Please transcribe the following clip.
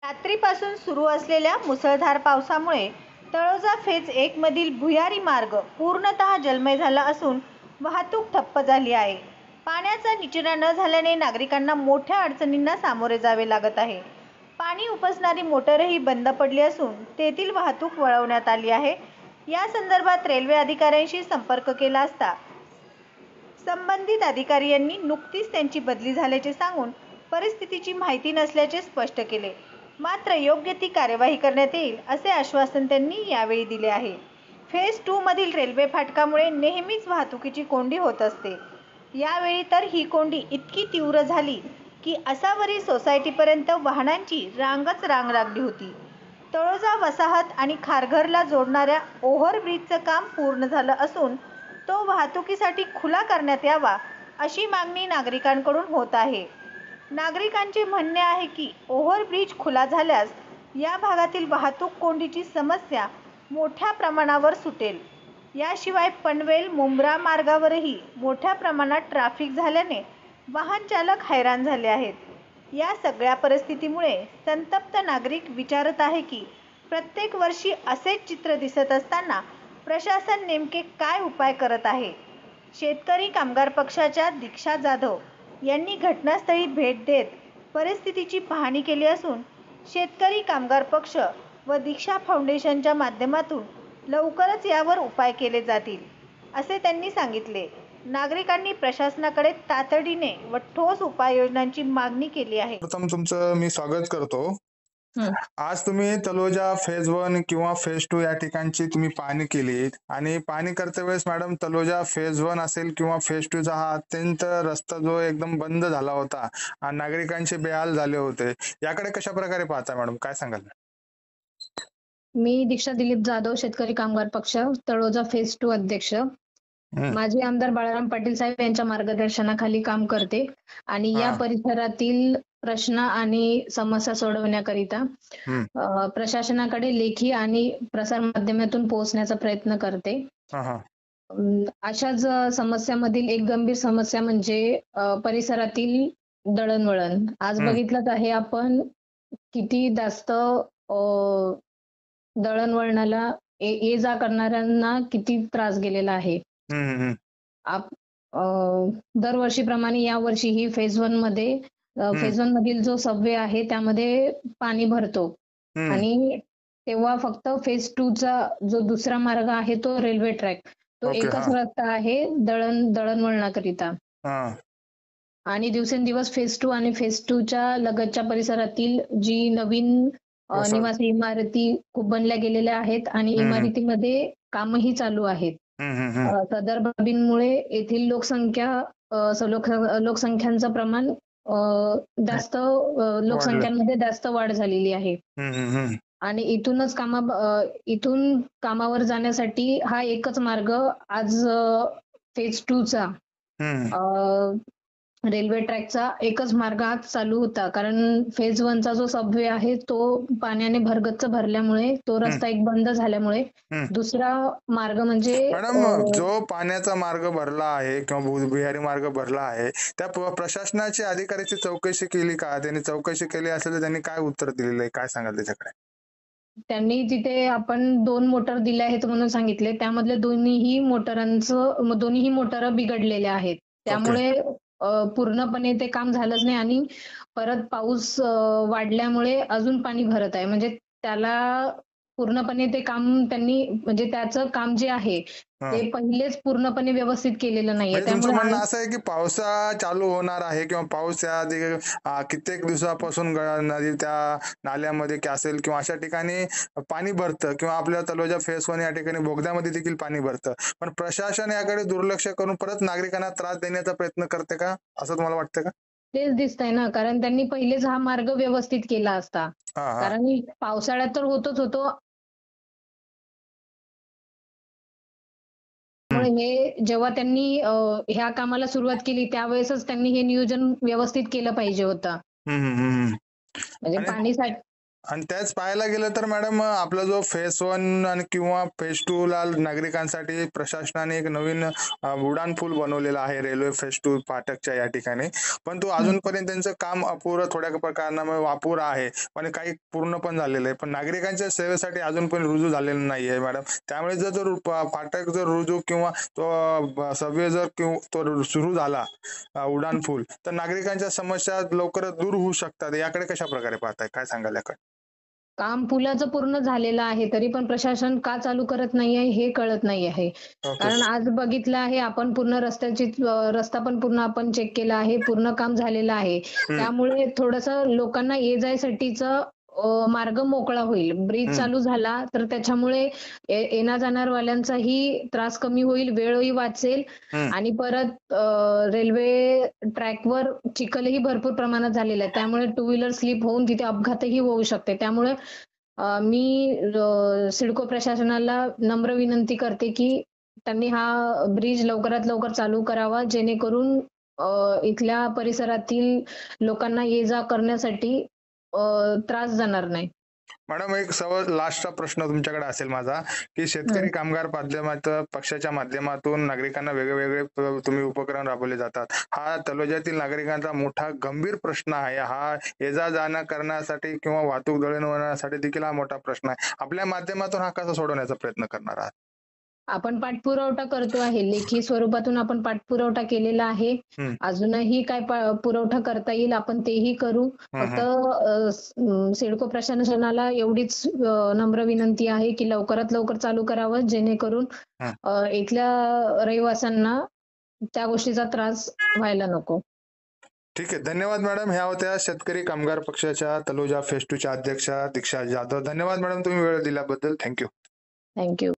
रात्रीपासून सुरू असलेल्या मुसळधार पावसामुळे तळोजा फेज 1 मधील भुयारी मार्ग पूर्णतः जलमय झाला असून वाहतूक ठप्प झाली आहे. पाण्याचा निचरा न झाल्याने नागरिकांना मोठ्या अडचणींना सामोरे जावे लागत आहे. पाणी उपसणारी मोटरही बंद पडली असून तेथील वाहतूक वळवण्यात आली आहे. या संदर्भात रेल्वे अधिकाऱ्यांशी संपर्क केला असता संबंधित अधिकारी यांनी नुकतीच त्यांची बदली झाल्याचे सांगून परिस्थितीची माहिती नसल्याचे स्पष्ट केले. मात्र योग्य ती कार्यवाही करण्यात येईल असे आश्वासन त्यांनी यावेळी दिले आहे. फेज 2 मधील रेल्वे फाटकामुळे नेहमीच वाहतुकीची कोंडी होत असते. यावेळी तर ही कोंडी इतकी तीव्र झाली की आसावरी सोसायटीपर्यंत वाहनांची रांगच रांग लागली होती. तळोजा वसाहत आणि खारघरला जोडणाऱ्या ओव्हरब्रिजचं काम पूर्ण झालं असून तो वाहतुकीसाठी खुला करण्यात यावा अशी मागणी नागरिकांकडून होत आहे. नागरिकांचे म्हणणे आहे की ओव्हरब्रिज खुला झाल्यास या भागातील वाहतूक कोंडीची समस्या मोठ्या प्रमाणावर सुटेल. याशिवाय पनवेल मुंब्रा मार्गावरही मोठ्या प्रमाणात ट्रॅफिक झाल्याने वाहन चालक हैराण झाले आहेत. या सगळ्या परिस्थितीमुळे संतप्त नागरिक विचारत आहे की प्रत्येक वर्षी असेच चित्र दिसत असताना प्रशासन नेमके काय उपाय करत आहे. शेतकरी कामगार पक्षाच्या दीक्षा जाधव यांनी घटनास्थळी भेट देत परिस्थितीची पाहणी केली असून शेतकरी कामगार पक्ष व दीक्षा फाउंडेशनच्या माध्यमातून लवकरच यावर उपाय केले जातील असे त्यांनी सांगितले. नागरिकांनी प्रशासनाकडे तातडीने व ठोस उपाययोजनांची मागणी केली आहे. प्रथम तुमचं मी स्वागत करतो. आज तुम्ही तलोजा फेज 1 किंवा फेज 2 या ठिकाणची तुम्ही पाहणी केली आणि पाहणी करते वेळेस मॅडम तलोजा फेज 1 असेल किंवा फेज 2 चा हा अत्यंत रस्ता जो एकदम बंद झाला होता आणि नागरिकांचे बेहाल झाले होते, याकडे कशा प्रकारे पाहता मॅडम, काय सांगाल? मी दीक्षा दिलीप जाधव, शेतकरी कामगार पक्ष तळोजा फेज 2 अध्यक्ष. माजी आमदार बाळाराम पाटील साहेब यांच्या मार्गदर्शनाखाली काम करते आणि या परिसरातील प्रश्न आणि समस्या सोडवण्याकरिता प्रशासनाकडे लेखी आणि प्रसार माध्यमातून पोहोचण्याचा प्रयत्न करते. अशाच समस्यामधील एक गंभीर समस्या म्हणजे परिसरातील दळणवळण. आज बघितलंच आहे आपण किती जास्त दळणवळणाला ये जा करणाऱ्यांना किती त्रास गेलेला आहे. दरवर्षीप्रमाणे या वर्षीही फेज 1 मध्ये फेज 1 मधील जो सबवे आहे त्यामध्ये पाणी भरतो आणि तेव्हा फक्त फेज 2 चा जो दुसरा मार्ग आहे तो रेल्वे ट्रॅक, तो एकच रस्ता आहे दळणवळणाकरिता. आणि दिवसेंदिवस फेज 2 आणि फेज 2 च्या लगतच्या परिसरातील जी नवीन निवासी इमारती खूप बनल्या गेलेल्या आहेत आणि इमारतीमध्ये कामही चालू आहेत. सदर बाबींमुळे येथील लोकसंख्यांचं प्रमाण जास्त, लोकसंख्यांमध्ये जास्त वाढ झालेली आहे आणि इथून कामावर जाण्यासाठी हा एकच मार्ग आज फेज 2 चा रेल्वे ट्रॅकचा एकच मार्ग आज चालू होता. कारण फेज 1 चा जो सबवे आहे तो पाण्याने भरगच्च भरल्यामुळे तो रस्ता एक बंद झाल्यामुळे दुसरा मार्ग म्हणजे मॅडम जो पाण्याचा मार्ग भरला आहे किंवा भुयारी मार्ग भरला आहे त्या प्रशासनाचे अधिकाऱ्याची चौकशी केली का? त्यांनी चौकशी केली असेल तर त्यांनी काय उत्तर दिलेलं आहे, काय सांगाल त्याच्याकडे? त्यांनी तिथे आपण 2 मोटर दिले आहेत म्हणून सांगितले. त्यामधले दोन्ही मोटर बिघडलेले आहेत. त्यामुळे पूर्णपणे ते काम झालंच नाही आणि परत पाऊस वाढल्यामुळे अजून पाणी भरत आहे. म्हणजे त्याला पूर्णपणे ते काम त्यांनी, म्हणजे त्याचं काम जे आहे ते पहिलेच पूर्णपणे व्यवस्थित केलेलं नाहीये. त्यामुळे म्हणणं असं आहे की पावसा चालू होणार आहे किंवा पाऊस कित्येक दिवसापासून नदी त्या नाल्यामध्ये असेल किंवा अशा ठिकाणी पाणी भरतं किंवा आपल्या तलोजा फेज 1 या ठिकाणी बोगद्यामध्ये देखील पाणी भरतं, पण प्रशासन याकडे दुर्लक्ष करून परत नागरिकांना त्रास देण्याचा प्रयत्न करते का, असं तुम्हाला वाटतं का? तेच दिसतंय ना, कारण त्यांनी पहिलेच हा मार्ग व्यवस्थित केला असता. कारण पावसाळ्यात तर होतो. हे जेव्हा त्यांनी ह्या कामाला सुरुवात केली त्यावेळेसच त्यांनी हे नियोजन व्यवस्थित केलं पाहिजे होतं. म्हणजे पाणीसाठी आणि त्याच पाहायला गेलं तर मॅडम आपला जो फेज 1 आणि किंवा फेज 2 ला नागरिकांसाठी प्रशासनाने एक नवीन उड्डाण पूल बनवलेला आहे रेल्वे फेज 2 फाटकच्या या ठिकाणी, पण तो अजूनपर्यंत त्यांचं काम अपुरं थोड्या कारणामुळे अपुरं आहे, पण काही पूर्ण पण झालेलं आहे, पण नागरिकांच्या सेवेसाठी अजून पण रुजू झालेलं नाहीये मॅडम. त्यामुळे जर फाटक जर रुजू किंवा तो सर्वे जर तो सुरू झाला उड्डाण पूल, तर नागरिकांच्या समस्या लवकरच दूर होऊ शकतात. याकडे कशा प्रकारे पाहताय, काय सांगाल याकडे? काम पुलाचं पूर्ण झालेलं आहे तरी पण प्रशासन का चालू करत नाही आहे हे कळत नाही आहे. कारण आज बघितलं आहे आपण पूर्ण रस्ता पण पूर्ण आपण चेक केला आहे, पूर्ण काम झालेलं आहे. त्यामुळे थोडंसं लोकांना ये जायसाठीचं मार्ग मोकळा होईल. ब्रिज चालू झाला तर त्याच्यामुळे येण्या जाणारवाल्यांचाही त्रास कमी होईल, वेळही वाचेल आणि परत रेल्वे ट्रॅकवर चिखलही भरपूर प्रमाणात झालेला आहे. त्यामुळे टू व्हीलर स्लिप होऊन तिथे अपघातही होऊ शकते. त्यामुळे मी सिडको प्रशासनाला नम्र विनंती करते की त्यांनी हा ब्रिज लवकरात लवकर चालू करावा, जेणेकरून इथल्या परिसरातील लोकांना ये जा करण्यासाठी त्रास जाणार नाही. मॅडम एक लास्टचा प्रश्न तुमच्याकडे असेल माझा, की शेतकरी कामगार पक्षाच्या माध्यमातून नागरिकांना वेगवेगळे तुम्ही उपक्रम राबवले जातात. हा तलोजातील नागरिकांचा मोठा गंभीर प्रश्न आहे. हा ये जा जाणं करण्यासाठी किंवा वाहतूक दळणवळणासाठी देखील हा मोठा प्रश्न आहे. आपल्या माध्यमातून हा कसा सोडवण्याचा प्रयत्न करणार आहात? आपण पाठपुरावा करतो आहे, लेखी स्वरूपातून आपण पाठपुरावा केलेला आहे. अजूनही काय पुरवठा करता येईल आपण तेही करू. फक्त सिडको प्रशासनाला एवढीच नम्र विनंती आहे की लवकरात लवकर चालू करावं, जेणेकरून इथल्या रहिवाशांना त्या गोष्टीचा त्रास व्हायला नको. ठीक आहे, धन्यवाद मॅडम. ह्या होत्या शेतकरी कामगार पक्षाच्या तलोजा फेज 2 च्या अध्यक्षा दीक्षा जाधव. धन्यवाद मॅडम, तुम्ही वेळ दिल्याबद्दल. थँक्यू.